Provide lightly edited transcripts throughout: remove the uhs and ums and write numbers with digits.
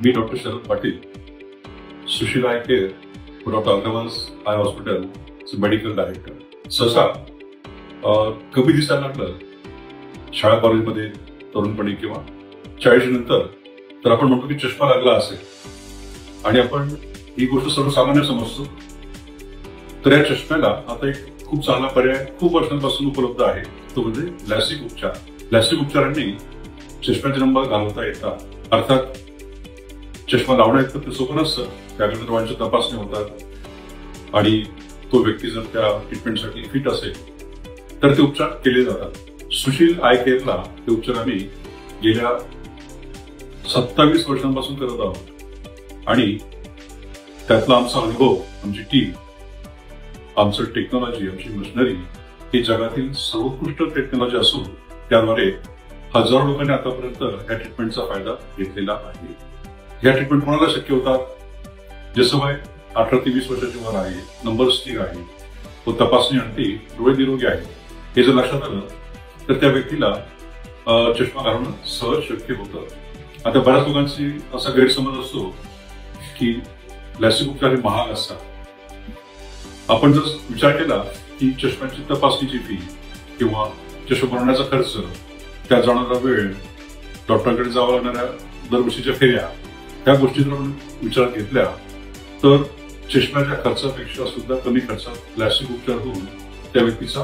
मी doctor Sharad Patil, Sushil eye care, doctor Agarwal's eye hospital medical director. सहसा कमी दिसायला लागलं शाळा कॉलेजमध्ये तरुणपणी किंवा 40 नंतर तर आपण म्हणतो की चष्मा लागला असेल आणि आपण ही गोष्ट सर्वसामान्य समजतो. तर या चष्म्याला आता एक खूप चांगला पर्याय खूप वर्षांपासून उपलब्ध आहे, तो म्हणजे लॅसिक उपचार. लॅसिक उपचारांनी चष्म्याचे नंबर घालवता येतात. अर्थात चष्मा लावणं इतकं ते सोपं नसतं, त्याकडे डोळ्यांच्या तपासणी होतात आणि तो व्यक्ती जर त्या ट्रीटमेंटसाठी फिट असेल तर ते उपचार केले जातात. सुशील आय केअरला ते उपचार आम्ही गेल्या 27 वर्षांपासून करत आहोत आणि त्यातला आमचा अनुभव, आमची टीम, आमचं टेक्नॉलॉजी, आमची मशिनरी ही जगातील सर्वोत्कृष्ट टेक्नॉलॉजी असून त्याद्वारे हजारो लोकांनी आतापर्यंत या ट्रीटमेंटचा फायदा घेतलेला आहे. या ट्रीटमेंट कोणाला शक्य होतात? जसं वय 18 ते 20 वर्षाची वर आहे, नंबर स्थिर आहे, तो तपासणी आणते, डोळे निरोगी आहे, हे जर लक्षात आलं तर त्या व्यक्तीला चष्मा घालणं सहज शक्य होतं. आता बऱ्याच लोकांची असा गैरसमज असतो की लॅसिक उपचार हे महाग असतात. आपण जर विचार केला की चष्म्याची तपासणीची फी किंवा चष्मा बनवण्याचा खर्च, त्या जाणारा वेळ, डॉक्टरांकडे जावं लागणाऱ्या दरवर्षीच्या फेऱ्या, त्या गोष्टी जर आपण विचारात घेतल्या तर चष्म्याच्या खर्चापेक्षा सुद्धा कमी खर्चात लॅसिक उपचार होऊन त्या व्यक्तीचा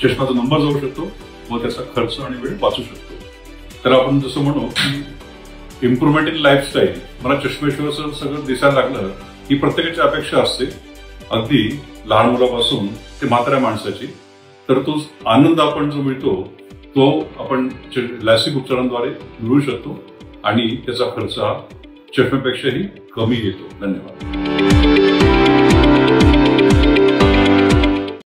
चष्म्याचा नंबर जाऊ शकतो व त्याचा खर्च आणि वेळ वाचू शकतो. तर आपण जसं म्हणू की इम्प्रुव्हमेंट इन लाईफस्टाईल, मला चष्मेशिवाय सगळं दिसायला लागलं ही प्रत्येकाची अपेक्षा असते, अगदी लहान मुलापासून ते म्हाताऱ्या माणसाची. तर तो आनंद आपण जो मिळतो तो आपण लॅसिक उपचारांद्वारे मिळवू शकतो आणि त्याचा खर्च हा चष्म्यापेक्षाही कमी येतो. धन्यवाद.